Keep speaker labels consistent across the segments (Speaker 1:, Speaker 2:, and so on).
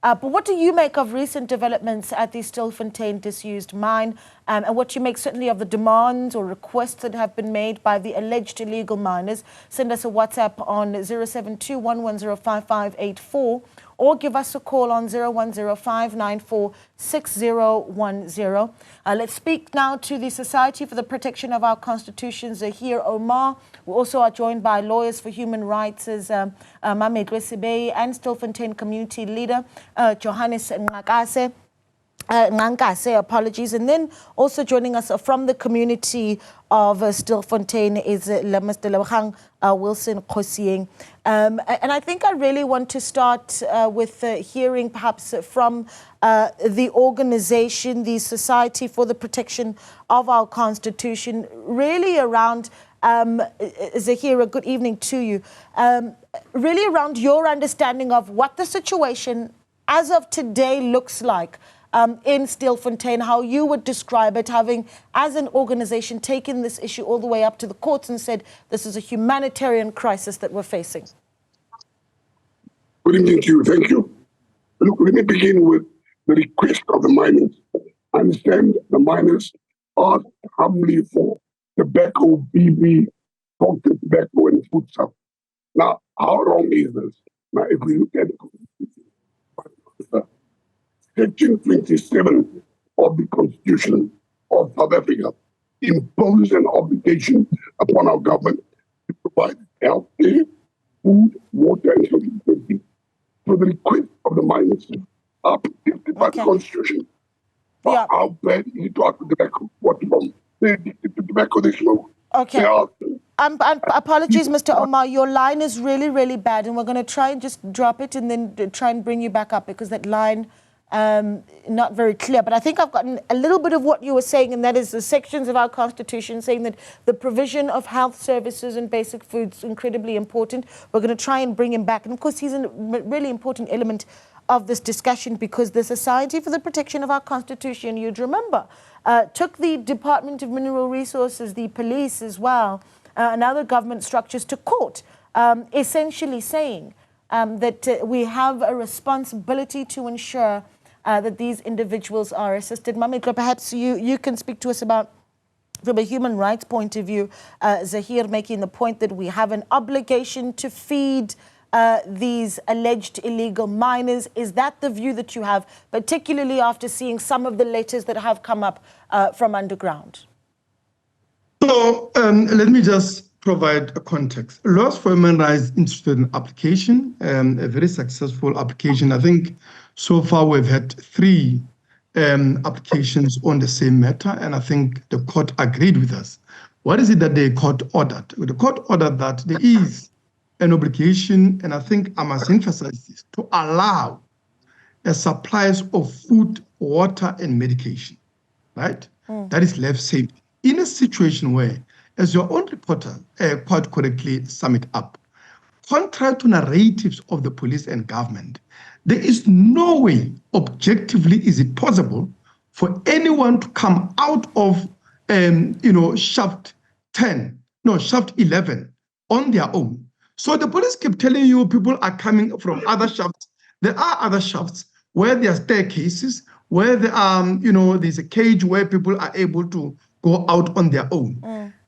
Speaker 1: But what do you make of recent developments at the Stilfontein disused mine, and what you make certainly of the demands or requests that have been made by the alleged illegal miners? Send us a WhatsApp on 072-110-5584 or give us a call on 010-594-6010. Let's speak now to the Society for the Protection of Our Constitution, Zehir, Omar. We also are joined by Lawyers for Human Rights as Mametlwe, Sebei, and Stilfontein community leader Johannes Qankase. Apologies. And then also joining us from the community of Stilfontein is Mr. Wilson Qosieng. And I think I really want to start with hearing perhaps from the organization, the Society for the Protection of Our Constitution, really around, Zehir, good evening to you, really around your understanding of what the situation as of today looks like in Stilfontein, how you would describe it, having, as an organization, taken this issue all the way up to the courts and said this is a humanitarian crisis that we're facing.
Speaker 2: Good evening to you. Thank you. Look, let me begin with the request of the miners. I understand the miners asked humbly for tobacco, BB, salted tobacco, and food stuff. Now, how wrong is this? Now, if we look at Section 27 of the Constitution of South Africa imposes an obligation upon our government to provide health care, food, water, and sanitation. So the request of the miners are protected by the Constitution. But how bad is it to ask for tobacco? What's wrong? They're addicted to tobacco, they smoke.
Speaker 1: Okay. Apologies, Mr. Omar. Your line is really, really bad, and we're going to try and just drop it and then try and bring you back up because that line not very clear. But I think I've gotten a little bit of what you were saying, and that is the sections of our Constitution saying that the provision of health services and basic foods is incredibly important. We're going to try and bring him back. And of course, he's a really important element of this discussion because the Society for the Protection of Our Constitution, you'd remember, took the Department of Mineral Resources, the police as well, and other government structures to court, essentially saying that we have a responsibility to ensure that these individuals are assisted. Mametlwe, perhaps you can speak to us about, from a human rights point of view, Zehir making the point that we have an obligation to feed these alleged illegal miners. Is that the view that you have, particularly after seeing some of the letters that have come up from underground?
Speaker 3: So let me just provide a context. Lawyers for Human Rights instituted an application, a very successful application. I think so far we've had 3 applications on the same matter, and I think the court agreed with us. What is it that the court ordered? The court ordered that there is an obligation, and I think I must emphasize this, to allow a supplies of food, water, and medication, right? That is left safe. In a situation where, as your own reporter quite correctly sum it up, contrary to narratives of the police and government, there is no way, objectively, is it possible for anyone to come out of, shaft 11 on their own. So the police keep telling you people are coming from other shafts. There are other shafts where there are staircases, where there are, there's a cage where people are able to go out on their own.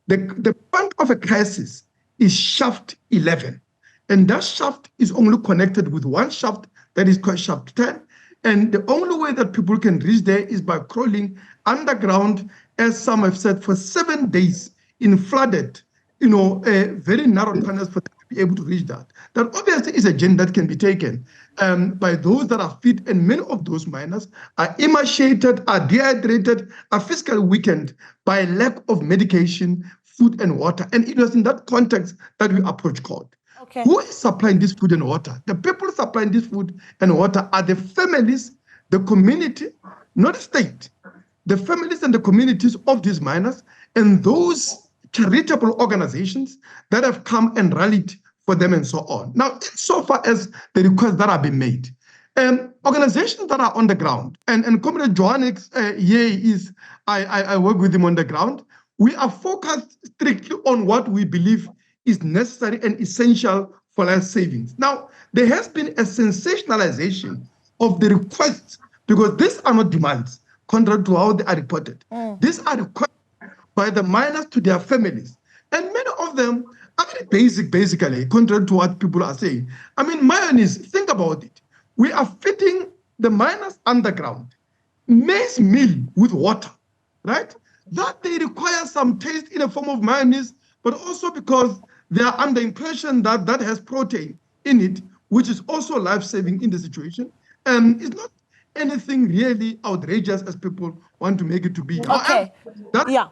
Speaker 3: The point of a crisis is shaft 11. And that shaft is only connected with one shaft that is called shaft 10. And the only way that people can reach there is by crawling underground, as some have said, for 7 days in flooded, very narrow tunnels for them to be able to reach that. That obviously is a journey that can be taken by those that are fit, and many of those miners are emaciated, are dehydrated, are physically weakened by lack of medication, food, and water. And it was in that context that we approached court. Okay. Who is supplying this food and water? The people supplying this food and water are the families, the community, not the state. The families and the communities of these miners and those charitable organizations that have come and rallied for them and so on. Now, so far as the requests that have been made, organizations that are on the ground, and Comrade Johannes here is, I work with him on the ground, we are focused strictly on what we believe is necessary and essential for life savings. Now, there has been a sensationalization of the requests, because these are not demands, contrary to how they are reported. These are requests by the miners to their families. And many of them are very basic, basically, contrary to what people are saying. I mean, mayonnaise, think about it. We are feeding the miners underground maize meal with water, right? That they require some taste in the form of mayonnaise, but also because they are under impression that that has protein in it, which is also life-saving in the situation. And it's not anything really outrageous as people want to make it to be.
Speaker 1: Okay.
Speaker 3: However,
Speaker 1: Yeah.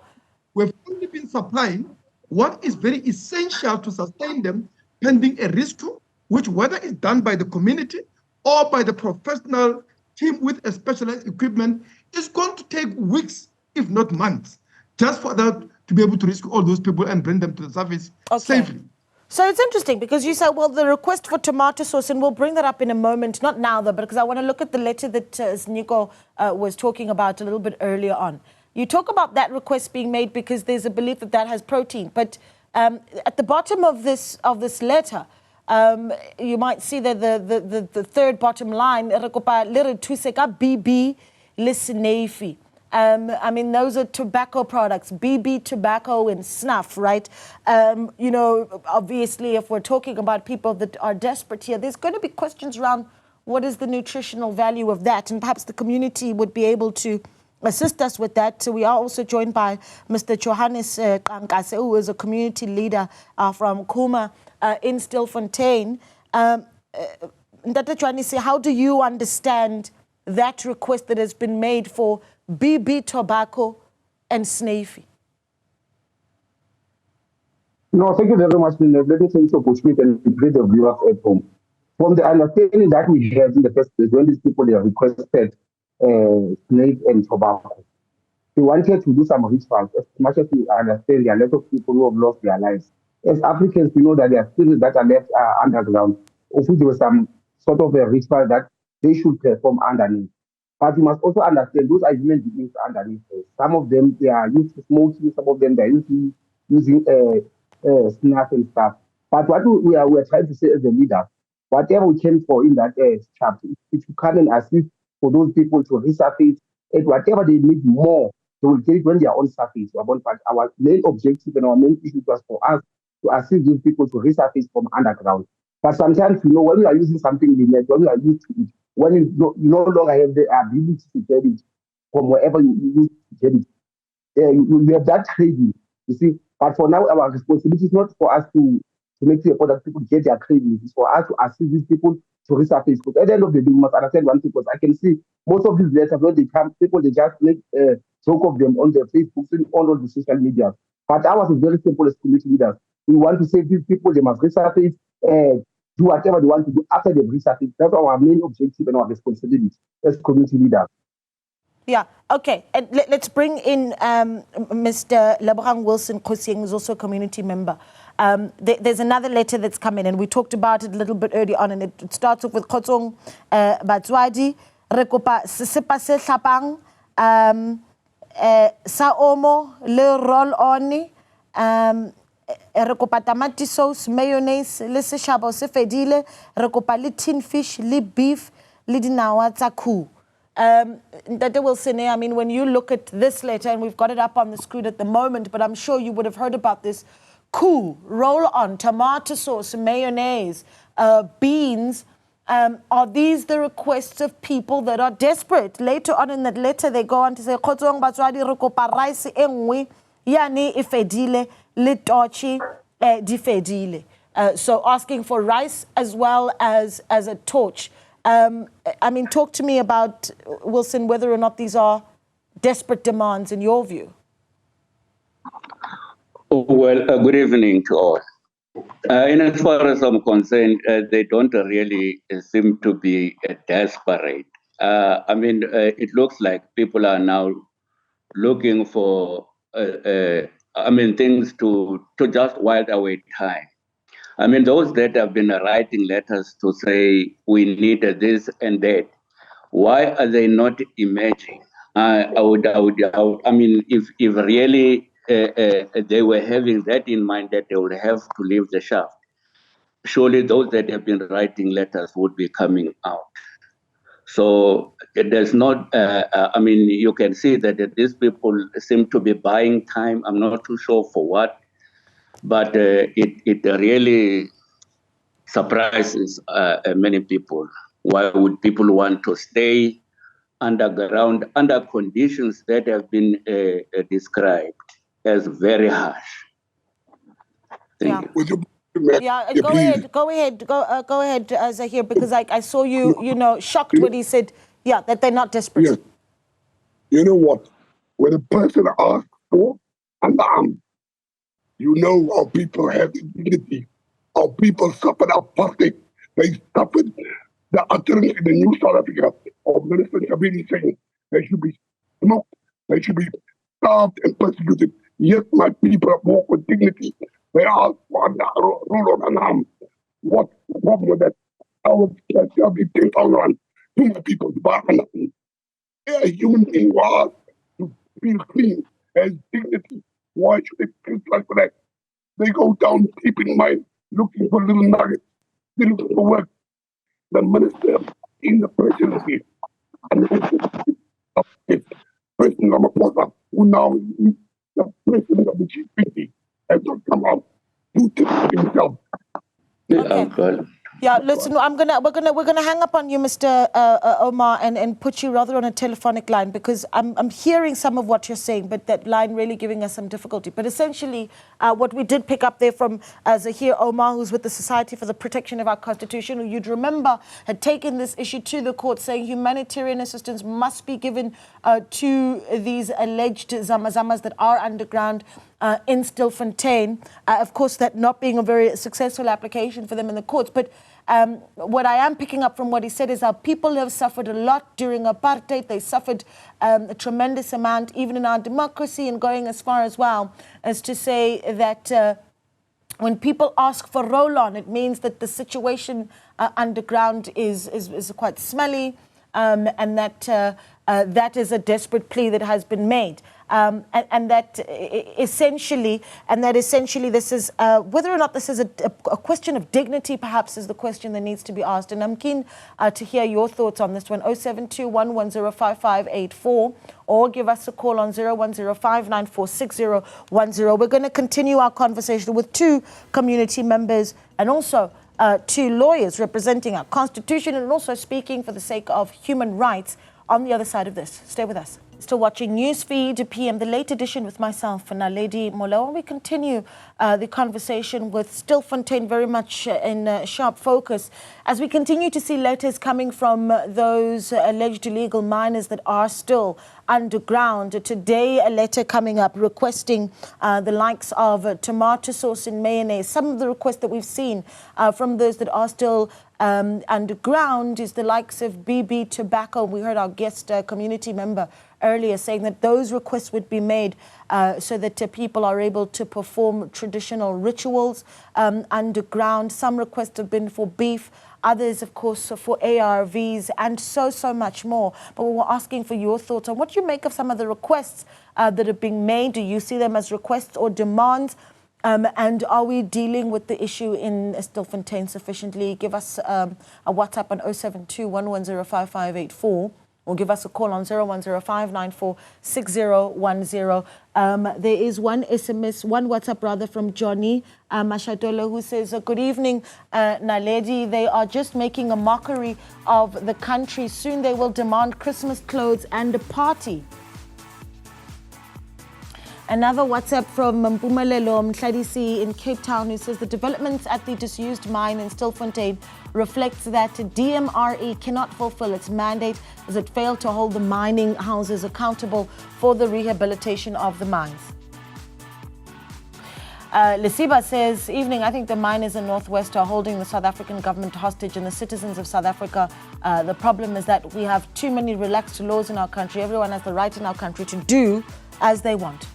Speaker 3: we've only been supplying what is very essential to sustain them pending a rescue, which whether it's done by the community or by the professional team with a specialized equipment is going to take weeks, if not months, just for that to be able to rescue all those people and bring them to the surface safely.
Speaker 1: So it's interesting because you said, well, the request for tomato sauce, and we'll bring that up in a moment, not now though, but because I want to look at the letter that Nico was talking about a little bit earlier on. You talk about that request being made because there's a belief that that has protein, but at the bottom of this letter, you might see that the third bottom line, BB listenefi. I mean, those are tobacco products, BB tobacco and snuff, right? You know, obviously, if we're talking about people that are desperate here, there's going to be questions around what is the nutritional value of that, and perhaps the community would be able to assist us with that. So we are also joined by Mr. Johannes Qankase, who is a community leader from Kuma in Stilfontein. Ndata Johannes, how do you understand that request that has been made for BB tobacco and snaffy?
Speaker 4: No, thank you very much. Let me thank you for opportunity and greet the viewers at home. From the understanding that we had in the first place, when these people have requested snake and tobacco, we wanted to do some rituals. As much as we understand, there are a lot of people who have lost their lives. As Africans, we know that there are spirits that are left underground. Also, there was some sort of a ritual that they should perform underneath. But you must also understand those are human beings underneath. Some of them they are used to smoking, some of them they are using snuff and stuff. But what we are trying to say as a leader, whatever we came for in that chapter, it should come and assist for those people to resurface and whatever they need more, they will get it when they are on surface. But our main objective and our main issue was for us to assist those people to resurface from underground. But sometimes, you know, when you are using something linear, when you are used to it, when you no longer have the ability to get it from wherever you used to get it, you have that craving, you see. But for now, our responsibility is not for us to make sure that people get their cravings. It's for us to assist these people to resurface. Because at the end of the day, we must understand one thing, because I can see most of these letters, when they come, people, they just make a joke of them on their Facebook, and all of the social media. But ours is very simple as community leaders. We want to save these people, they must resurface, do whatever they want to do after they've resurfaced. That's our main objective and our responsibility as community leaders.
Speaker 1: Yeah, okay. And let's bring in Mr. Lebogang Wilson Kosieng, who's also a community member. There's another letter that's come in, and we talked about it a little bit early on, and it starts off with Khotsong Batswadi, Rekopa Sesepa Se Hlapang, Sa Omo, Le Roll Oni, Rekopa Tamati Sauce, Mayonnaise, Le Seshabo Se Fedile, Rekopa Le Tin Fish, Le Beef, Le Dinawa Taku. Dr. Wilson, I mean, when you look at this letter, and we've got it up on the screen at the moment, but I'm sure you would have heard about this, roll-on, tomato sauce, mayonnaise, beans, are these the requests of people that are desperate? Later on in that letter, they go on to say, Khotsong Batswadi re kopa rice e nngwe, yane e fedile, le tochi di fedile. So asking for rice as well as a torch. I mean, talk to me about, Wilson, whether or not these are desperate demands in your view.
Speaker 5: Well, good evening to all. In as far as I'm concerned, they don't really seem to be desperate. I mean, it looks like people are now looking for, things to just while away time. I mean, those that have been writing letters to say we need this and that, why are they not emerging? I mean, if really they were having that in mind, that they would have to leave the shaft, surely those that have been writing letters would be coming out. So there's not, I mean, you can see that these people seem to be buying time. I'm not too sure for what, but it really surprises many people. Why would people want to stay underground under conditions that have been described as very harsh? Thank you.
Speaker 2: Would you,
Speaker 1: Go ahead, Zehir, because I saw you, shocked when he said, that they're not desperate.
Speaker 2: Yes. You know what? When a person asks for an arm, you know our people have dignity. Our people suffered apartheid. They suffered the utterance in the New South Africa of Minister Sebei saying they should be smoked, they should be starved and persecuted. Yet my people have walked with dignity. They asked for a rule on an arm. What's the problem with that? I would be 10,000 rand to my people to buy an arm. They're a human being who asked to feel clean, has dignity. Why should they feel like that? They go down deep in mine looking for little nuggets. They look for work. The minister in the presidency and President Ramaphosa, who now is the president of the G20, has not come out to defend himself.
Speaker 1: Okay. Yeah, listen, we're gonna hang up on you, Mr. Omar, and put you rather on a telephonic line, because I'm hearing some of what you're saying, but that line really giving us some difficulty. But essentially, what we did pick up there from Zehir Omar, who's with the Society for the Protection of Our Constitution, who you'd remember had taken this issue to the court, saying humanitarian assistance must be given to these alleged zamazamas that are underground in Stilfontein. Of course, that not being a very successful application for them in the courts. But what I am picking up from what he said is our people have suffered a lot during apartheid. They suffered a tremendous amount, even in our democracy, and going as far as well as to say that when people ask for roll-on, it means that the situation underground is quite smelly, and that is a desperate plea that has been made. And that essentially this is whether or not this is a question of dignity, perhaps, is the question that needs to be asked. And I'm keen to hear your thoughts on this one. 0721105584, or give us a call on 0105946010. We're going to continue our conversation with two community members and also two lawyers representing our constitution and also speaking for the sake of human rights on the other side of this. Stay with us. Still watching Newsfeed PM, the late edition with myself and Naledi Molo. And we continue the conversation with Stilfontein very much in sharp focus as we continue to see letters coming from those alleged illegal miners that are still underground. Today, a letter coming up requesting the likes of tomato sauce and mayonnaise. Some of the requests that we've seen from those that are still underground is the likes of BB Tobacco. We heard our guest community member earlier saying that those requests would be made so that people are able to perform traditional rituals underground. Some requests have been for beef, others, of course, for ARVs, and so much more. But we were asking for your thoughts on what you make of some of the requests that are being made. Do you see them as requests or demands? And are we dealing with the issue in Stilfontein sufficiently? Give us a WhatsApp on 0721105584. Or give us a call on 0105946010. There is one WhatsApp rather, from Johnny Mashatola, who says, good evening, Naledi. They are just making a mockery of the country. Soon they will demand Christmas clothes and a party. Another WhatsApp from Mpumelelo Mhladisi in Cape Town, who says the developments at the disused mine in Stilfontein reflects that DMRE cannot fulfill its mandate as it failed to hold the mining houses accountable for the rehabilitation of the mines. Lesiba says, evening, I think the miners in Northwest are holding the South African government hostage and the citizens of South Africa. The problem is that we have too many relaxed laws in our country. Everyone has the right in our country to do as they want.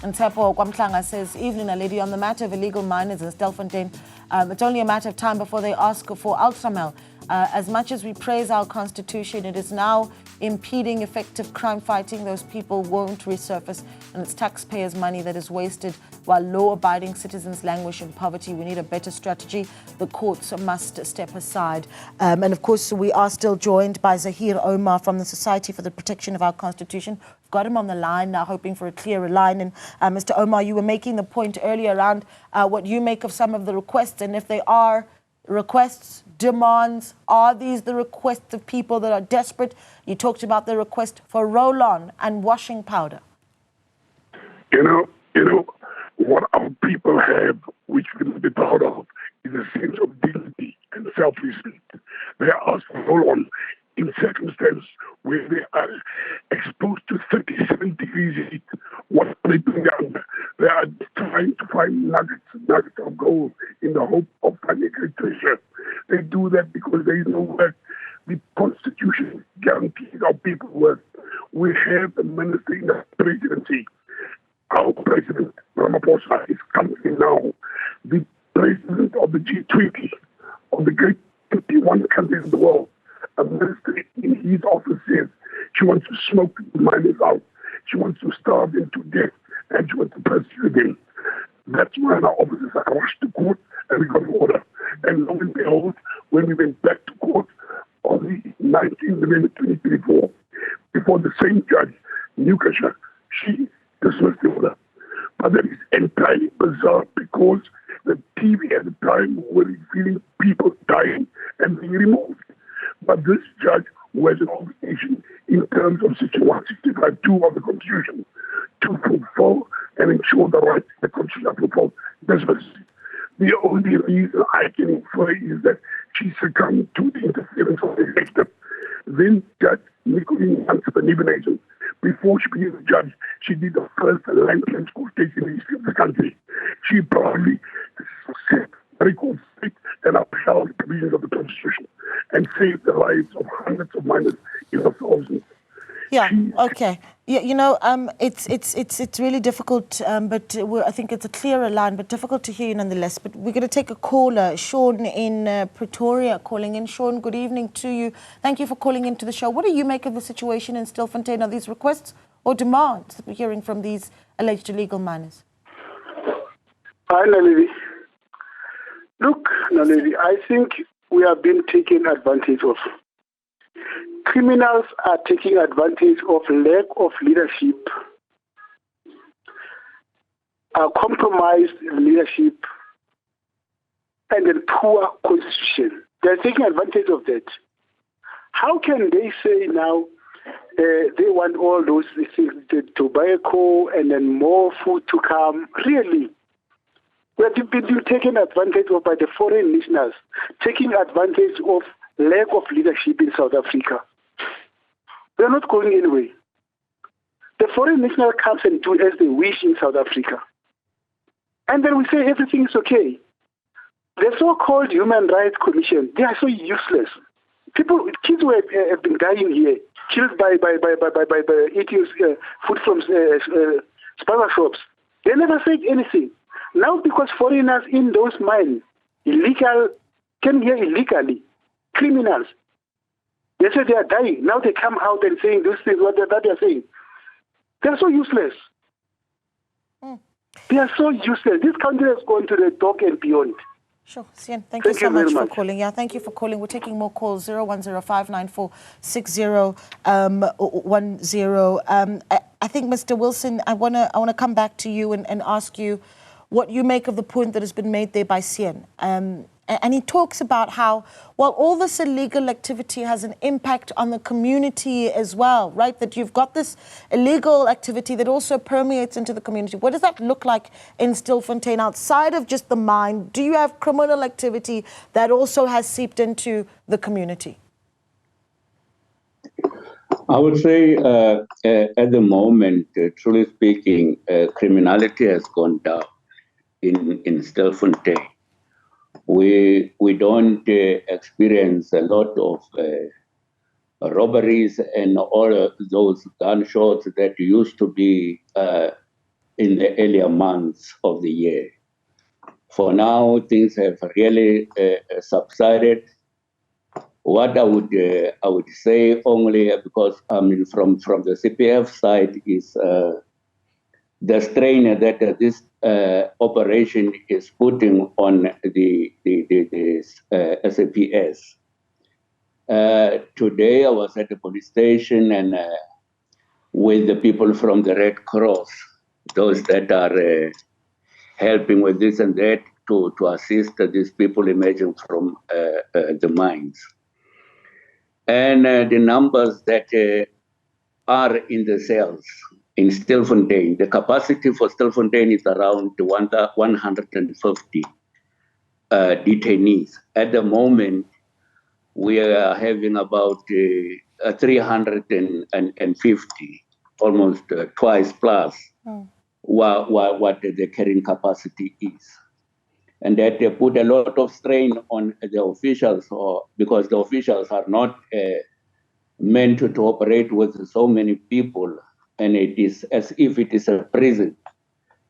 Speaker 1: And Tepo Kwamtlanga says, evening, a lady, on the matter of illegal miners in Stilfontein, it's only a matter of time before they ask for ultramel As much as we praise our constitution, it is now impeding effective crime fighting. Those people won't resurface, and it's taxpayers' money that is wasted while law-abiding citizens languish in poverty. We need a better strategy. The courts must step aside. And of course, we are still joined by Zehir Omar from the Society for the Protection of Our Constitution. We've got him on the line now, hoping for a clearer line. And Mr. Omar, you were making the point earlier around what you make of some of the requests, and if they are requests, demands, are these the requests of people that are desperate? You talked about the request for roll-on and washing powder.
Speaker 2: You know, what our people have, which we can be proud of, is a sense of dignity and self-respect. They are asked to roll on in circumstances where they are exposed to 37 degrees heat. What are they doing down there? They are trying to find nuggets of gold in the hope of finding great treasure. They do that because there is no work. The Constitution guarantees our people work. We have the minister in the presidency. Our president, Ramaphosa, is coming in now. The president of the G20, of the great 51 countries in the world, a minister in his office says she wants to smoke the miners out. She wants to starve them to death, and she wants to persecute them. That's why our officers are rushed to court, and we got an order. And lo and behold, when we went back to court on the 19th November 2024, before the same judge, Newzroom, she dismissed the order. But that is entirely bizarre because the TV at the time were revealing people dying and being removed. But this judge who has an obligation in terms of Section 165(2) of the Constitution to fulfill and ensure the rights the Constitution are fulfilled. The only reason I can infer is that she succumbed to the interference of the executive. Then Judge Nicolene Hansen, before she became a judge, she did the first land court case in the history of the country. She proudly set record straight and upheld the provisions of the Constitution and saved the lives of hundreds of miners in the thousands.
Speaker 1: Yeah. Okay. Yeah. You know, it's really difficult, but I think it's a clearer line, but difficult to hear you nonetheless. But we're going to take a caller, Sean in Pretoria, calling in. Sean, good evening to you. Thank you for calling into the show. What do you make of the situation in Stilfontein? Are these requests or demands that we're hearing from these alleged illegal miners?
Speaker 6: Hi, Naledi. Look, Naledi, I think we are being taken advantage of. Criminals are taking advantage of lack of leadership, compromised leadership, and a poor constitution. They're taking advantage of that. How can they say now they want all those things, the tobacco and then more food to come? Really? We have been taken advantage of by the foreign nationals, taking advantage of lack of leadership in South Africa. We are not going anywhere. The foreign national comes and do as they wish in South Africa. And then we say everything is okay. The so-called Human Rights Commission, they are so useless. Kids who have been dying here, killed by eating food from spider shops. They never said anything. Now because foreigners in those mines, came here illegally, criminals, they say they are dying. Now they come out and saying those things, what they are saying. They're so useless. They are so useless. This country has gone to the dog and beyond.
Speaker 1: Sure, Sian, thank you so much for calling. Yeah, thank you for calling. We're taking more calls, 0105946010. I think, Mr. Wilson, I wanna come back to you and ask you what you make of the point that has been made there by Sian. And he talks about how, well, all this illegal activity has an impact on the community as well, right? That you've got this illegal activity that also permeates into the community. What does that look like in Stilfontein outside of just the mine? Do you have criminal activity that also has seeped into the community?
Speaker 5: I would say at the moment, truly speaking, criminality has gone down in Stilfontein. We don't experience a lot of robberies and all those gunshots that used to be in the earlier months of the year. For now, things have really subsided. What I would say only, because I mean from the CPF side, is the strain that this operation is putting on the SAPS. Today I was at the police station and with the people from the Red Cross, those that are helping with this and that to assist these people emerging from the mines. And the numbers that are in the cells in Stilfontein, the capacity for Stilfontein is around 150 detainees. At the moment, we are having about 350, almost twice plus what the carrying capacity is. And that they put a lot of strain on the officials, because the officials are not meant to operate with so many people, and it is as if it is a prison.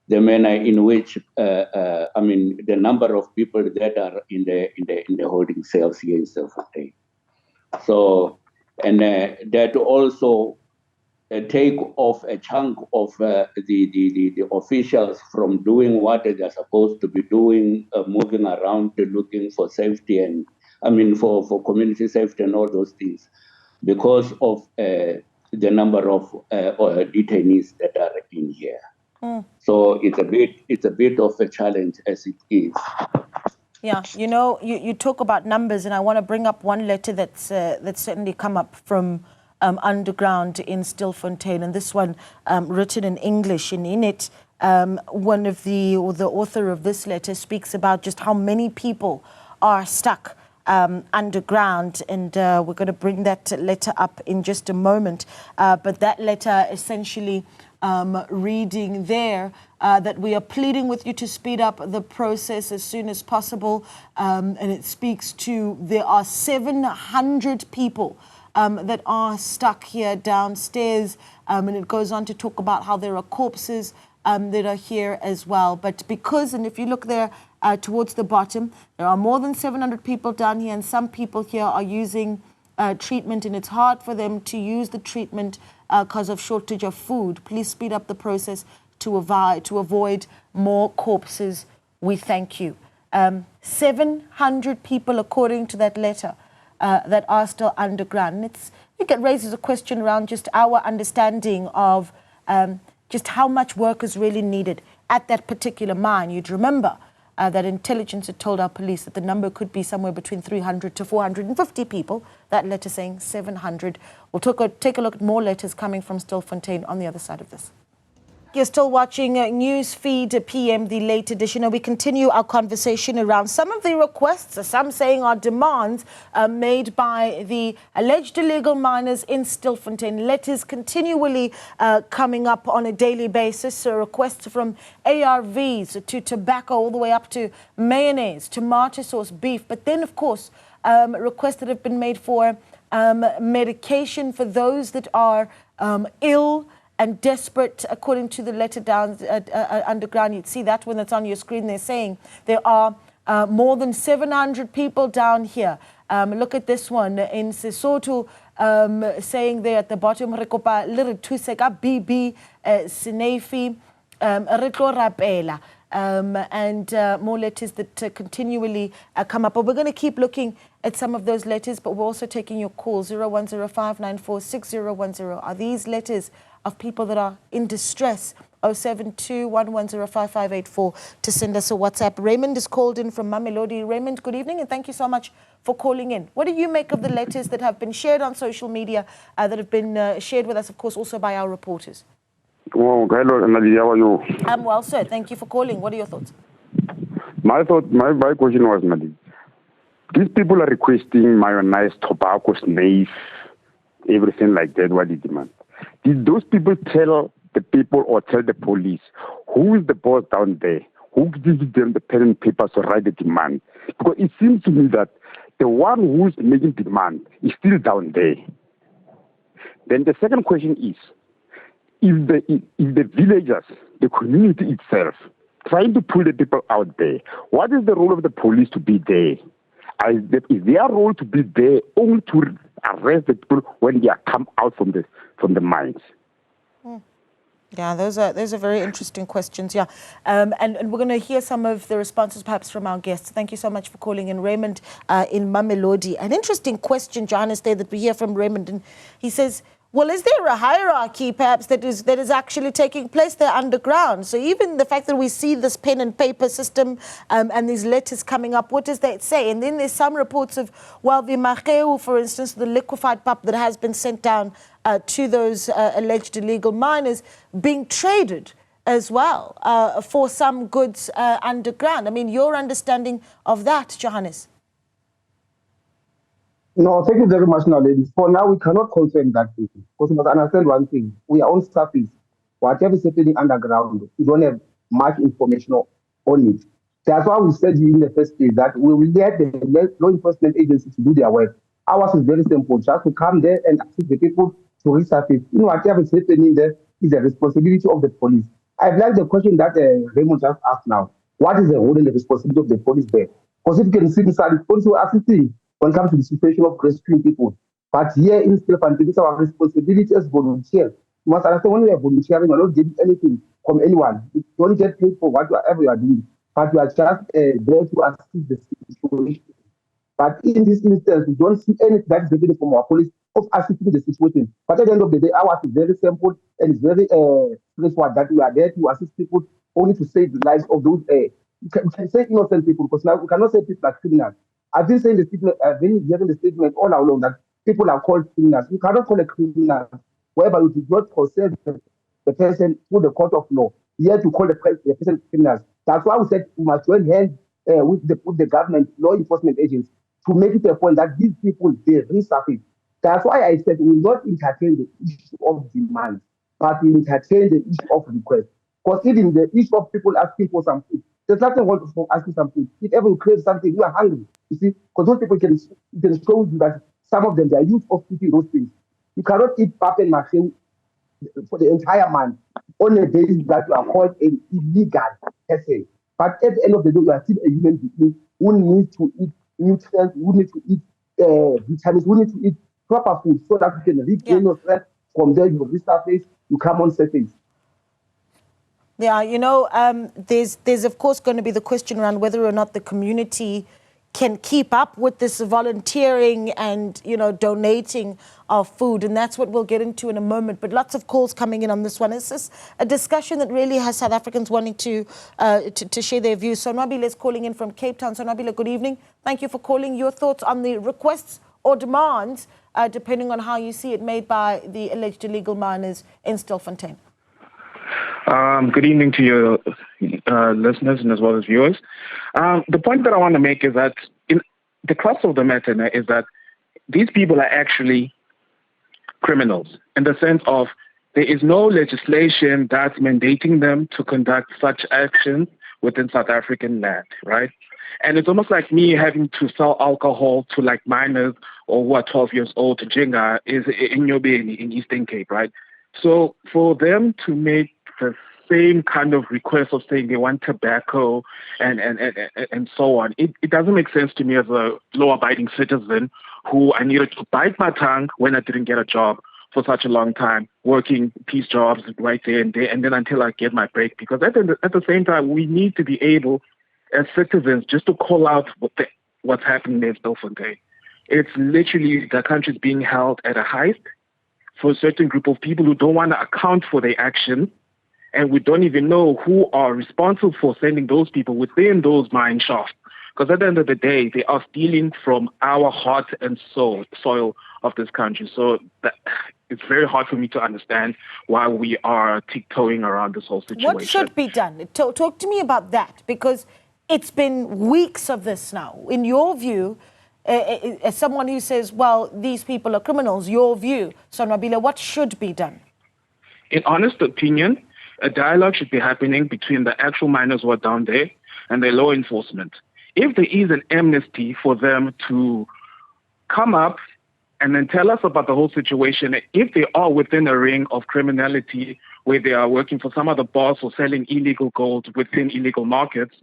Speaker 5: The manner in which, I mean, the number of people that are in the holding cells here in Stilfontein. So, and that also take off a chunk of the officials from doing what they are supposed to be doing, moving around, looking for safety and, I mean, for community safety and all those things, because of the number of detainees that are in here. So it's a bit of a challenge as it is.
Speaker 1: Yeah, you know, you talk about numbers, and I want to bring up one letter that's certainly come up from underground in Stilfontein, and this one written in English, and in it, one of the author of this letter speaks about just how many people are stuck underground, and we're going to bring that letter up in just a moment. But that letter essentially reading there that we are pleading with you to speed up the process as soon as possible, and it speaks to there are 700 people that are stuck here downstairs, and it goes on to talk about how there are corpses that are here as well. But because, and if you look there towards the bottom, there are more than 700 people down here, and some people here are using treatment, and it's hard for them to use the treatment because of shortage of food. Please speed up the process to avoid more corpses. We thank you. 700 people, according to that letter, that are still underground. And I think it raises a question around just our understanding of just how much work is really needed at that particular mine. You'd remember that intelligence had told our police that the number could be somewhere between 300 to 450 people. That letter saying 700. We'll take a look at more letters coming from Stilfontein on the other side of this. You're still watching News Feed PM, the late edition, and we continue our conversation around some of the requests, some saying are demands made by the alleged illegal miners in Stilfontein. Letters continually coming up on a daily basis, requests from ARVs to tobacco, all the way up to mayonnaise, tomato sauce, beef. But then, of course, requests that have been made for medication for those that are ill and desperate, according to the letter down underground. You'd see that when it's on your screen. They're saying there are more than 700 people down here. Look at this one in Sesotho, saying there at the bottom, Rekopa little tuseka bibi sinefi retlo rapela. And more letters that continually come up. But we're going to keep looking at some of those letters, but we're also taking your calls, 0105946010. Are these letters of people that are in distress? 0721105584 to send us a WhatsApp. Raymond is called in from Mametlwe. Raymond, good evening, and thank you so much for calling in. What do you make of the letters that have been shared on social media, that have been shared with us, of course, also by our reporters?
Speaker 7: Oh, hello, Nadia, how are you?
Speaker 1: I'm well, sir. Thank you for calling. What are your thoughts?
Speaker 7: My question was, Nadia, these people are requesting mayonnaise, tobacco, snails, everything like that, what they demand. Did those people tell the people or tell the police who is the boss down there? Who gives them the pen and paper to write the demand? Because it seems to me that the one who is making demand is still down there. Then the second question is, if the villagers, the community itself, trying to pull the people out there, what is the role of the police to be there? That is their role to be there only to arrest the people when they are come out from the mines.
Speaker 1: Yeah, those are very interesting questions. Yeah, and we're going to hear some of the responses perhaps from our guests. Thank you so much for calling in, Raymond in Mamelodi. An interesting question, Johannes, there that we hear from Raymond, and he says, well, is there a hierarchy perhaps that is actually taking place there underground? So even the fact that we see this pen and paper system and these letters coming up, what does that say? And then there's some reports of, well, the mageu, for instance, the liquefied pap that has been sent down to those alleged illegal miners being traded as well for some goods underground. I mean, your understanding of that, Johannes?
Speaker 4: No, thank you very much, now, ladies. For now, we cannot confirm that thing. Because we must understand one thing. We are on surface. Whatever is happening underground, we don't have much information on it. That's why we said in the first place that we will let the law enforcement agencies to do their work. Ours is very simple. Just to come there and assist the people to resurface. You know, whatever is happening there is the responsibility of the police. I've liked the question that Raymond just asked now. What is the role and the responsibility of the police there? Because if you can see inside, the police are assisting when it comes to the situation of rescuing people. But here in Stilfontein, it's our responsibility as volunteers. You must understand, when we are volunteering, we're not getting anything from anyone. You don't get paid for whatever you are doing. But you are just there to assist the situation. But in this instance, we don't see anything that is happening from our police of assisting the situation. But at the end of the day, ours is very simple and it's very straightforward that we are there to assist people only to save the lives of those. We can say innocent people, because now we cannot say people are criminals. I've been saying the statement, I've been hearing the statement all along that people are called criminals. You cannot call a criminal whereby you did not process the person through the court of law. You have to call the person criminals. That's why we said we must join hands with the government, law enforcement agents, to make it a point that these people, they resurface. That's why I said we will not entertain the issue of demand, but we entertain the issue of request. Because even the issue of people asking for some food, there's nothing wrong with asking some food. If ever you crave something, you are hungry. You see, because those people can show you that some of them, they are used of eating those things. You cannot eat pap and machine for the entire month on a basis that you are called an illegal person. But at the end of the day, you are still a human being who needs to eat nutrients, who needs to eat vitamins, who needs to eat proper food so that you can regain your strength. From there, you resurface, you come on surface.
Speaker 1: Yeah, you know, there's of course going to be the question around whether or not the community can keep up with this volunteering and, you know, donating of food. And that's what we'll get into in a moment. But lots of calls coming in on this one. It's just a discussion that really has South Africans wanting to share their views. So Nabila is calling in from Cape Town. So Nabila, good evening. Thank you for calling. Your thoughts on the requests or demands, depending on how you see it, made by the alleged illegal miners in Stilfontein.
Speaker 8: Good evening to your listeners and as well as viewers. The point that I want to make is that the crux of the matter is that these people are actually criminals in the sense of there is no legislation that's mandating them to conduct such actions within South African land, right? And it's almost like me having to sell alcohol to like minors or who are 12 years old to Jinga is in Nyobeni in Eastern Cape, right? So for them to make the same kind of request of saying they want tobacco and so on, it doesn't make sense to me as a law-abiding citizen who I needed to bite my tongue when I didn't get a job for such a long time, working piece jobs right there and there, and then until I get my break. Because at the same time, we need to be able, as citizens, just to call out what's happening in Stilfontein. It's literally the country's being held at a heist for a certain group of people who don't want to account for their actions, and we don't even know who are responsible for sending those people within those mine shafts. Because at the end of the day, they are stealing from our heart and soil of this country. So it's very hard for me to understand why we are tiptoeing around this whole situation.
Speaker 1: What should be done? Talk to me about that, because it's been weeks of this now. In your view, as someone who says, well, these people are criminals, your view, so Nabila, what should be done?
Speaker 8: In honest opinion, a dialogue should be happening between the actual miners who are down there and the law enforcement. If there is an amnesty for them to come up and then tell us about the whole situation, if they are within a ring of criminality where they are working for some other boss or selling illegal gold within illegal markets,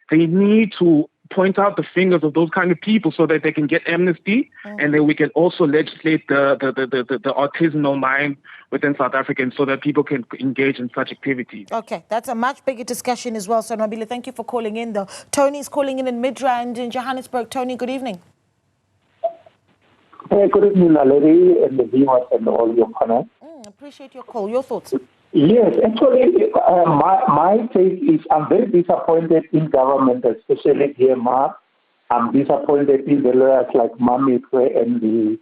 Speaker 8: they need to point out the fingers of those kind of people so that they can get amnesty, and then we can also legislate the artisanal mine within South Africa so that people can engage in such activities.
Speaker 1: Okay, that's a much bigger discussion as well. So, Nobile, thank you for calling in, though. Tony's calling in Midrand in Johannesburg. Tony, good evening.
Speaker 9: Good evening, Larry, and the viewers and all your panel.
Speaker 1: Appreciate your call. Your thoughts?
Speaker 9: Yes, actually, my take is I'm very disappointed in government, especially here, Mark. I'm disappointed in the lawyers like Mametlwe and the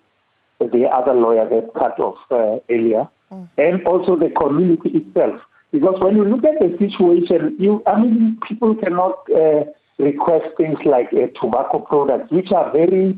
Speaker 9: other lawyer that cut off earlier, and also the community itself. Because when you look at the situation, people cannot request things like tobacco products, which are very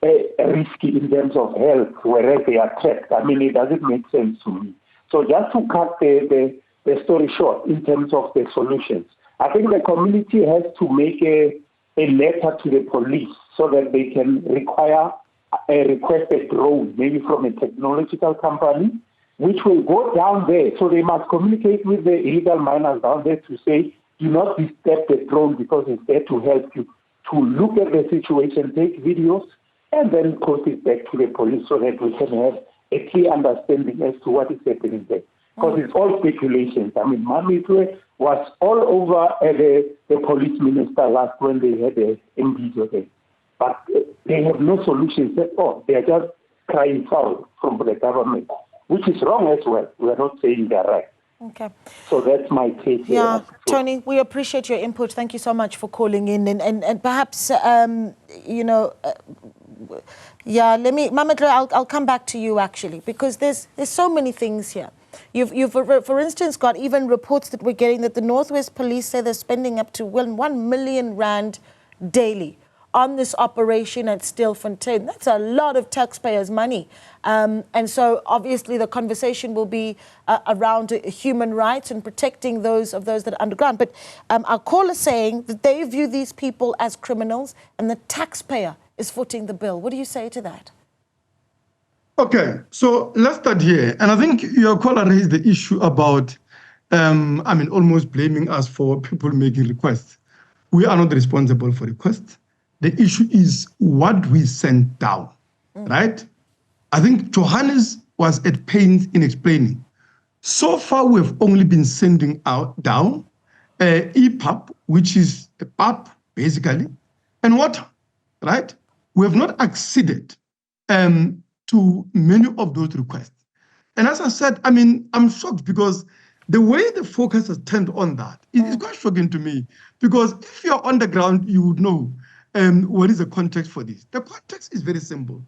Speaker 9: risky in terms of health, whereas they are tracked. It doesn't make sense to me. So just to cut the story short in terms of the solutions, I think the community has to make a letter to the police so that they can request a drone, maybe from a technological company, which will go down there. So they must communicate with the illegal miners down there to say, do not disturb the drone because it's there to help you, to look at the situation, take videos, and then post it back to the police so that we can have a clear understanding as to what is happening there. Because it's all speculations. Mametlwe was all over the police minister last when they had a MPs there. But they have no solutions at all. They are just crying foul from the government, which is wrong as well. We are not saying they're right.
Speaker 1: Okay.
Speaker 9: So that's my take.
Speaker 1: Yeah, Tony, we appreciate your input. Thank you so much for calling in. And perhaps, Mametlwe, I'll come back to you actually, because there's so many things here. You've for instance got even reports that we're getting that the Northwest Police say they're spending up to 1 million rand daily on this operation at Stilfontein. That's a lot of taxpayers' money. And so obviously the conversation will be around human rights and protecting those that are underground. But our caller is saying that they view these people as criminals and the taxpayer is footing the bill. What do you say to that?
Speaker 3: Okay, so let's start here. And I think your caller raised the issue about, almost blaming us for people making requests. We are not responsible for requests. The issue is what we sent down, right? I think Johannes was at pains in explaining. So far, we've only been sending down EPUB, which is a PUB, basically, and water, right? We have not acceded to many of those requests. And as I said, I'm shocked because the way the focus has turned on that is quite shocking to me, because if you're on the ground, you would know what is the context for this. The context is very simple.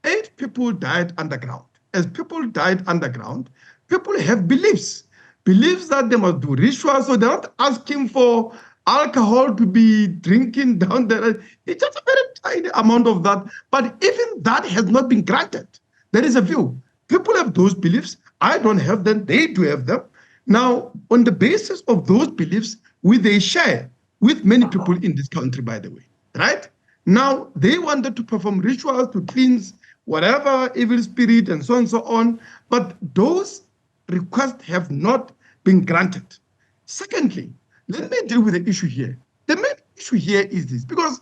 Speaker 3: 8 people died underground. As people died underground, people have beliefs that they must do rituals, so they're not asking for alcohol to be drinking down there. It's just a very tiny amount of that. But even that has not been granted. There is a view. People have those beliefs. I don't have them. They do have them. Now, on the basis of those beliefs, they share with many people in this country, by the way, right? Now, they wanted to perform rituals to cleanse whatever evil spirit and so on. But those requests have not been granted. Secondly, let me deal with the issue here. The main issue here is this, because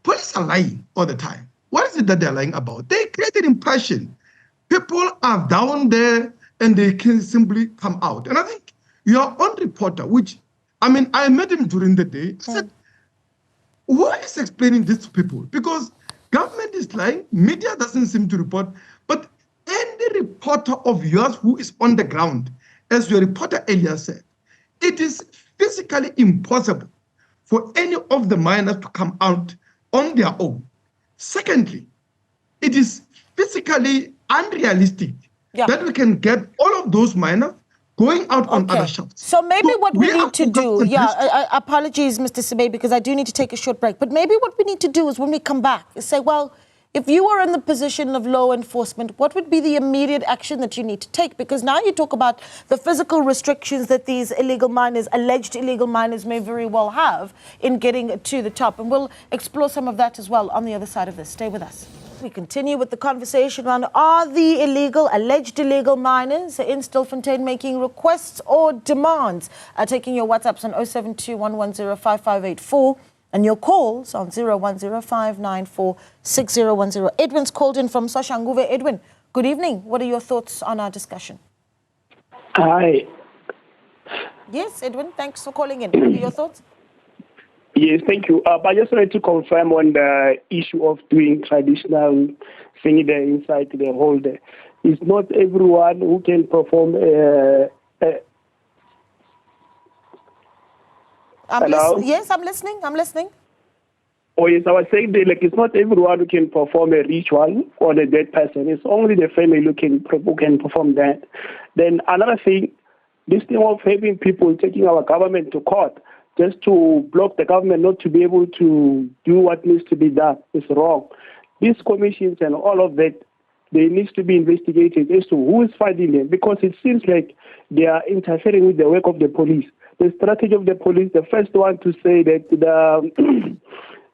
Speaker 3: police are lying all the time. What is it that they're lying about? They create an impression. People are down there and they can simply come out. And I think your own reporter, which, I met him during the day, I said, who is explaining this to people? Because government is lying, media doesn't seem to report, but any reporter of yours who is on the ground, as your reporter earlier said, it is physically impossible for any of the miners to come out on their own. Secondly, it is physically unrealistic that we can get all of those miners going out on other shafts.
Speaker 1: So maybe what we need to do, apologies, Mr. Sebei, because I do need to take a short break, but maybe what we need to do is when we come back, is say, well, if you were in the position of law enforcement, what would be the immediate action that you need to take? Because now you talk about the physical restrictions that these illegal miners, alleged illegal miners, may very well have in getting to the top. And we'll explore some of that as well on the other side of this. Stay with us. We continue with the conversation on, are the alleged illegal miners in Stilfontein making requests or demands? Taking your WhatsApps on 072-110-5584. And your calls on 010-594-6010. Edwin's called in from Soshanguve. Edwin, good evening. What are your thoughts on our discussion?
Speaker 10: Hi.
Speaker 1: Yes, Edwin, thanks for calling in. What are your thoughts?
Speaker 10: Yes, thank you. I just wanted to confirm on the issue of doing traditional thing there inside the hall there. It's not everyone who can perform Hello?
Speaker 1: Yes, I'm listening.
Speaker 10: Oh, yes, I was saying that, like, it's not everyone who can perform a ritual on a dead person. It's only the family who can perform that. Then another thing, this thing of having people taking our government to court just to block the government not to be able to do what needs to be done is wrong. These commissions and all of that, they need to be investigated as to who is fighting them, because it seems like they are interfering with the work of the police. The strategy of the police, the first one to say that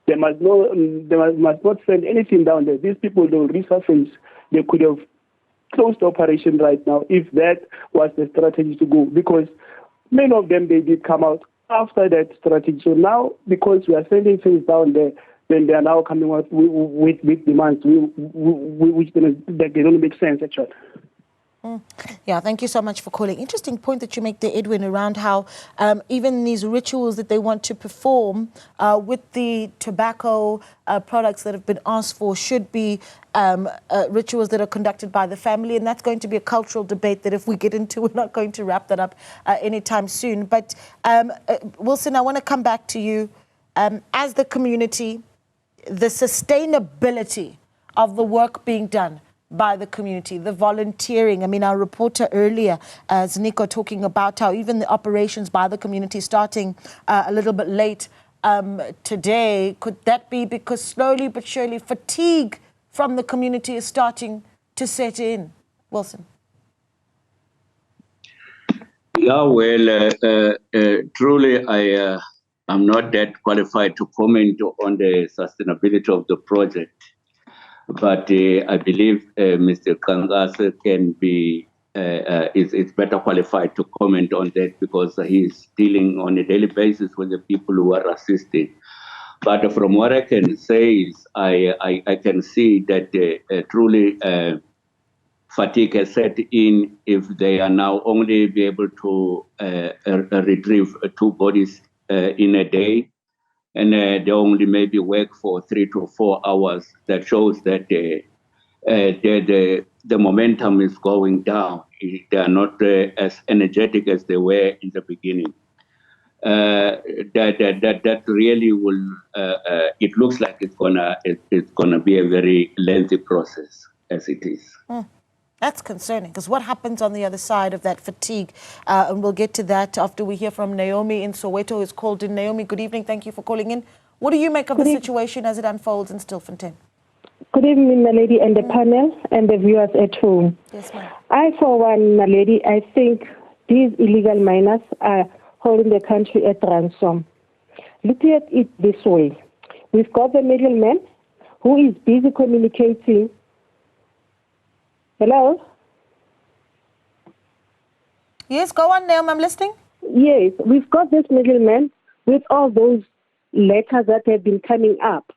Speaker 10: they must not send anything down there. These people don't resurface. They could have closed the operation right now if that was the strategy to go, because many of them, they did come out after that strategy. So now, because we are sending things down there, then they are now coming out with demands which they don't make sense, actually.
Speaker 1: Yeah, thank you so much for calling. Interesting point that you make there, Edwin, around how even these rituals that they want to perform with the tobacco products that have been asked for should be rituals that are conducted by the family. And that's going to be a cultural debate that if we get into, we're not going to wrap that up anytime soon. But Wilson, I want to come back to you. As the community, the sustainability of the work being done by the community, the volunteering. I mean, our reporter earlier, Nico, talking about how even the operations by the community starting a little bit late today. Could that be because slowly but surely fatigue from the community is starting to set in? Wilson.
Speaker 5: Yeah, well, truly, I'm not that qualified to comment on the sustainability of the project. But I believe Mr. Qankase can be is better qualified to comment on that, because he's dealing on a daily basis with the people who are assisting. But from what I can say is I can see that truly fatigue has set in if they are now only be able to retrieve 2 bodies in a day. And they only maybe work for 3 to 4 hours. That shows that the momentum is going down. They are not as energetic as they were in the beginning. That really will. It looks like it's gonna be a very lengthy process as it is.
Speaker 1: That's concerning, because what happens on the other side of that fatigue? And we'll get to that after we hear from Naomi in Soweto, who's called in. Naomi, good evening. Thank you for calling in. What do you make of the situation as it unfolds in Stilfontein?
Speaker 11: Good evening, Naledi, and the panel and the viewers at home.
Speaker 1: Yes, ma'am.
Speaker 11: I, for one, Naledi, I think these illegal miners are holding the country at ransom. Look at it this way. We've got the middleman who is busy communicating. Hello?
Speaker 1: Yes, go on, Naomi, I'm listening.
Speaker 11: Yes, we've got this middleman with all those letters that have been coming up.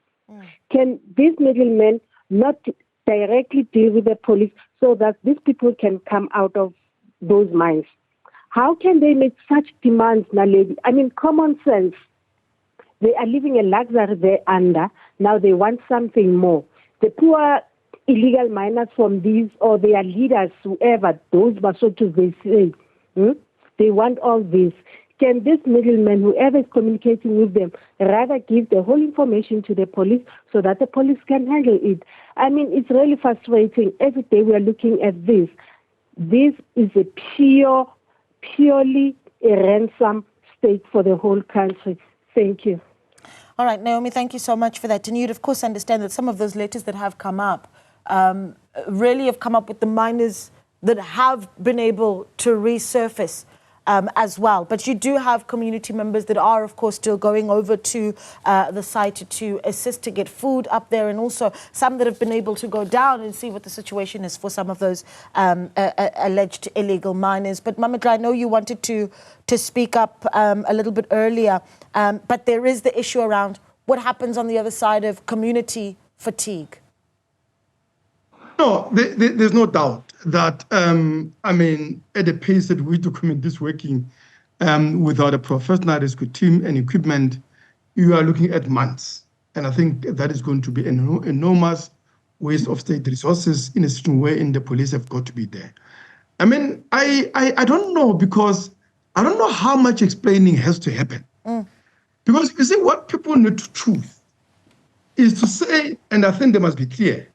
Speaker 11: Can this middleman not directly deal with the police so that these people can come out of those mines? How can they make such demands, Naledi? I mean, common sense. They are living a luxury there under. Now they want something more. The poor illegal miners from these, or their leaders, whoever, those Basotos, they say, they want all this. Can this middleman, whoever is communicating with them, rather give the whole information to the police so that the police can handle it? I mean, it's really frustrating. Every day we are looking at this. This is a purely a ransom state for the whole country. Thank you.
Speaker 1: All right, Naomi, thank you so much for that. And you'd, of course, understand that some of those letters that have come up really have come up with the miners that have been able to resurface as well. But you do have community members that are, of course, still going over to the site to assist to get food up there, and also some that have been able to go down and see what the situation is for some of those alleged illegal miners. But Mametlwe, I know you wanted to speak up a little bit earlier, but there is the issue around what happens on the other side of community fatigue?
Speaker 3: No, there's no doubt that, I mean, at the pace at which the community is working without a professional rescue team and equipment, you are looking at months. And I think that is going to be an enormous waste of state resources in a situation wherein the police have got to be there. I mean, I don't know, because I don't know how much explaining has to happen. Because you see, what people need to choose is to say, and I think they must be clear,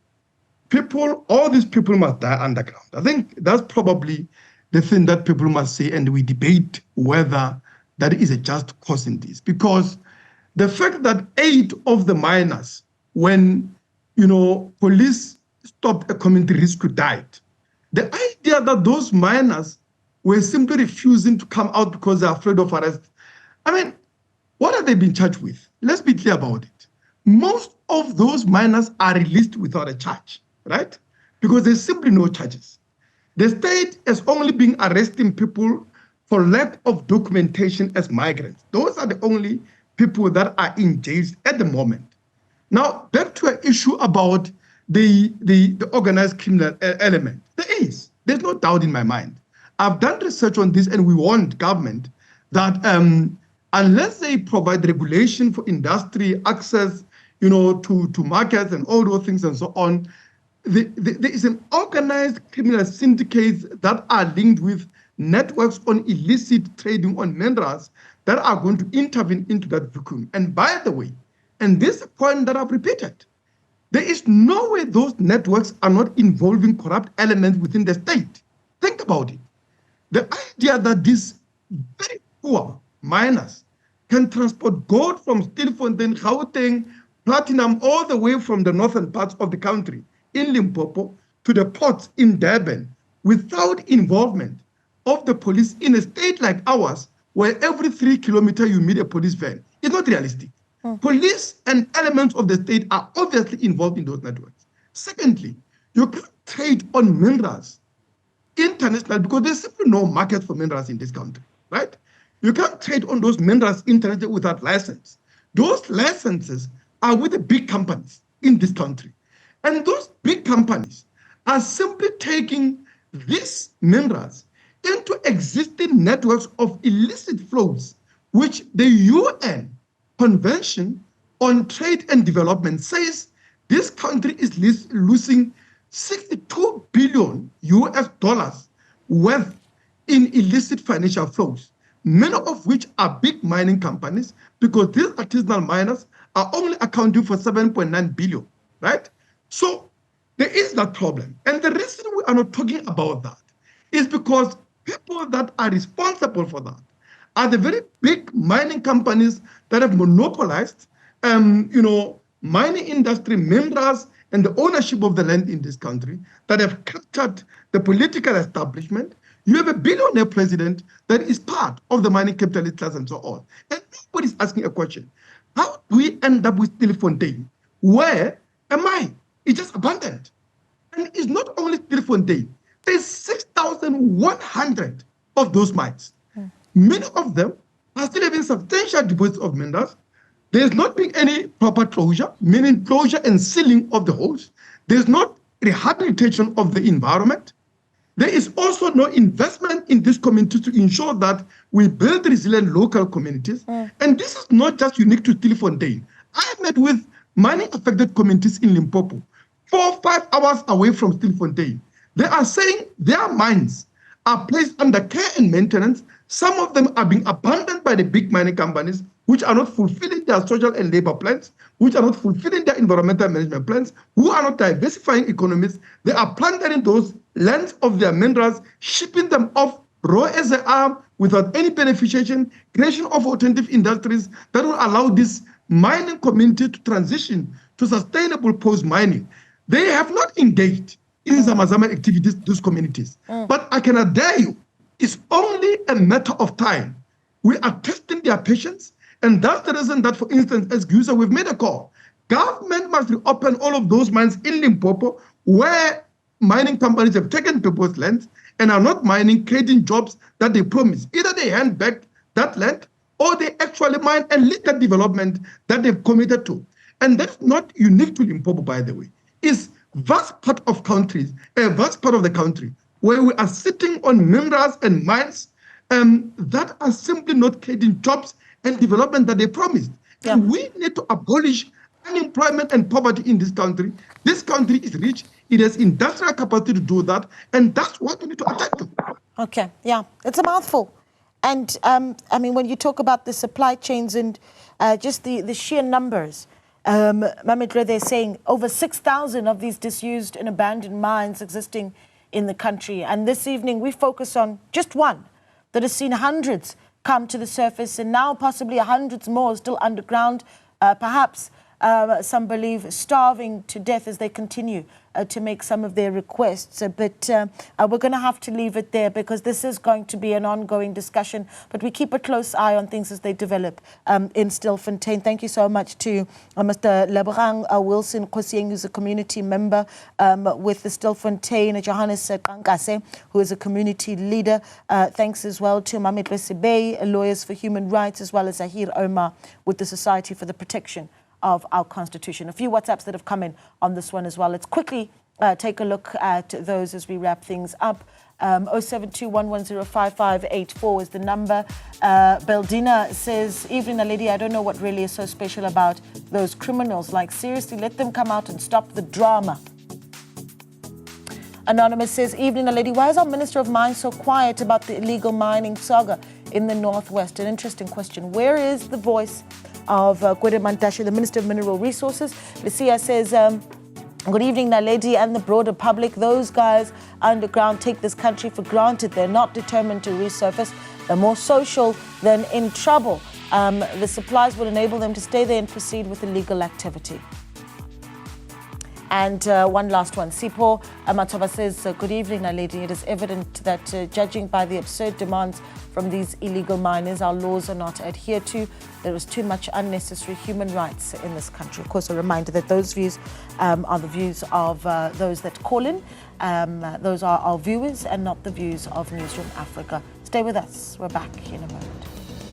Speaker 3: all these people must die underground. I think that's probably the thing that people must say, and we debate whether that is a just cause in this. Because the fact that 8 of the miners, when police stopped a community rescue, died, the idea that those miners were simply refusing to come out because they're afraid of arrest, I mean, what have they been charged with? Let's be clear about it. Most of those miners are released without a charge, right? Because there's simply no charges. The state has only been arresting people for lack of documentation as migrants. Those are the only people that are in jails at the moment. Now, back to an issue about the organized criminal element. There's no doubt in my mind. I've done research on this, and we warned government that unless they provide regulation for industry, access, to markets and all those things and so on, there is an organized criminal syndicates that are linked with networks on illicit trading on minerals that are going to intervene into that vacuum. And by the way, and this is a point that I've repeated, there is no way those networks are not involving corrupt elements within the state. Think about it. The idea that these very poor miners can transport gold from Stilfontein, Gauteng, platinum, all the way from the northern parts of the country in Limpopo to the ports in Durban without involvement of the police in a state like ours, where every 3 kilometers you meet a police van, is not realistic. Police and elements of the state are obviously involved in those networks. Secondly, you can't trade on minerals internationally because there's simply no market for minerals in this country, right? You can't trade on those minerals internationally without license. Those licenses are with the big companies in this country. And those big companies are simply taking these minerals into existing networks of illicit flows, which the UN Convention on Trade and Development says this country is losing $62 billion worth in illicit financial flows, many of which are big mining companies, because these artisanal miners are only accounting for 7.9 billion, right? So there is that problem. And the reason we are not talking about that is because people that are responsible for that are the very big mining companies that have monopolized, mining industry, minerals, and the ownership of the land in this country, that have captured the political establishment. You have a billionaire president that is part of the mining capitalist class and so on. And nobody's asking a question. How do we end up with Stilfontein, where a mine is just abandoned? And it's not only Stilfontein. There's 6,100 of those mines. Many of them are still having substantial deposits of minerals. There's not been any proper closure, meaning closure and sealing of the holes. There's not rehabilitation of the environment. There is also no investment in this community to ensure that we build resilient local communities. And this is not just unique to Stilfontein. I met with mining-affected communities in Limpopo, 4 or 5 hours away from Stilfontein. They are saying their mines are placed under care and maintenance. Some of them are being abandoned by the big mining companies, which are not fulfilling their social and labor plans, which are not fulfilling their environmental management plans, who are not diversifying economies. They are plundering those lands of their minerals, shipping them off raw as they are without any beneficiation, creation of alternative industries that will allow this mining community to transition to sustainable post-mining. They have not engaged in Zamazama activities, those communities. But I can assure you, it's only a matter of time. We are testing their patience, and that's the reason that, for instance, as Gusa, we've made a call. Government must reopen all of those mines in Limpopo where mining companies have taken people's lands and are not mining, creating jobs that they promise. Either they hand back that land or they actually mine and lead the development that they've committed to. And that's not unique to Limpopo, by the way. It's vast part of countries, a vast part of the country, where we are sitting on minerals and mines that are simply not creating jobs and development that they promised. Yeah. And we need to abolish unemployment and poverty in this country. This country is rich. It has industrial capacity to do that, and that's what we need to attack to.
Speaker 1: Okay, yeah, it's a mouthful. And I mean, when you talk about the supply chains and just the sheer numbers, Mametlwe, they're saying over 6,000 of these disused and abandoned mines existing in the country. And this evening, we focus on just one that has seen hundreds come to the surface and now possibly hundreds more still underground, perhaps some believe starving to death as they continue to make some of their requests. But we're going to have to leave it there because this is going to be an ongoing discussion. But we keep a close eye on things as they develop in Stilfontein. Thank you so much to Mr. Lebogang Wilson Kosieng, who's a community member with the Stilfontein, Johannes Qankase, who is a community leader. Thanks as well to Mametlwe Sebei, Lawyers for Human Rights, as well as Zehir Omar with the Society for the Protection of our Constitution. A few WhatsApps that have come in on this one as well. Let's quickly take a look at those as we wrap things up. 0721105584 is the number. Beldina says, evening, lady, I don't know what really is so special about those criminals. Like, seriously, let them come out and stop the drama. Anonymous says, evening, lady, why is our Minister of Mines so quiet about the illegal mining saga in the Northwest? An interesting question. Where is the voice of Gwede Mantashe, the Minister of Mineral Resources? Lucia says, good evening, Naledi and the broader public. Those guys underground take this country for granted. They're not determined to resurface. They're more social than in trouble. The supplies will enable them to stay there and proceed with illegal activity. And one last one. Sipo Amatoba says, good evening, Naledi. It is evident that judging by the absurd demands from these illegal miners, our laws are not adhered to. There is too much unnecessary human rights in this country. Of course, a reminder that those views are the views of those that call in. Those are our viewers and not the views of Newzroom Afrika. Stay with us. We're back in a moment.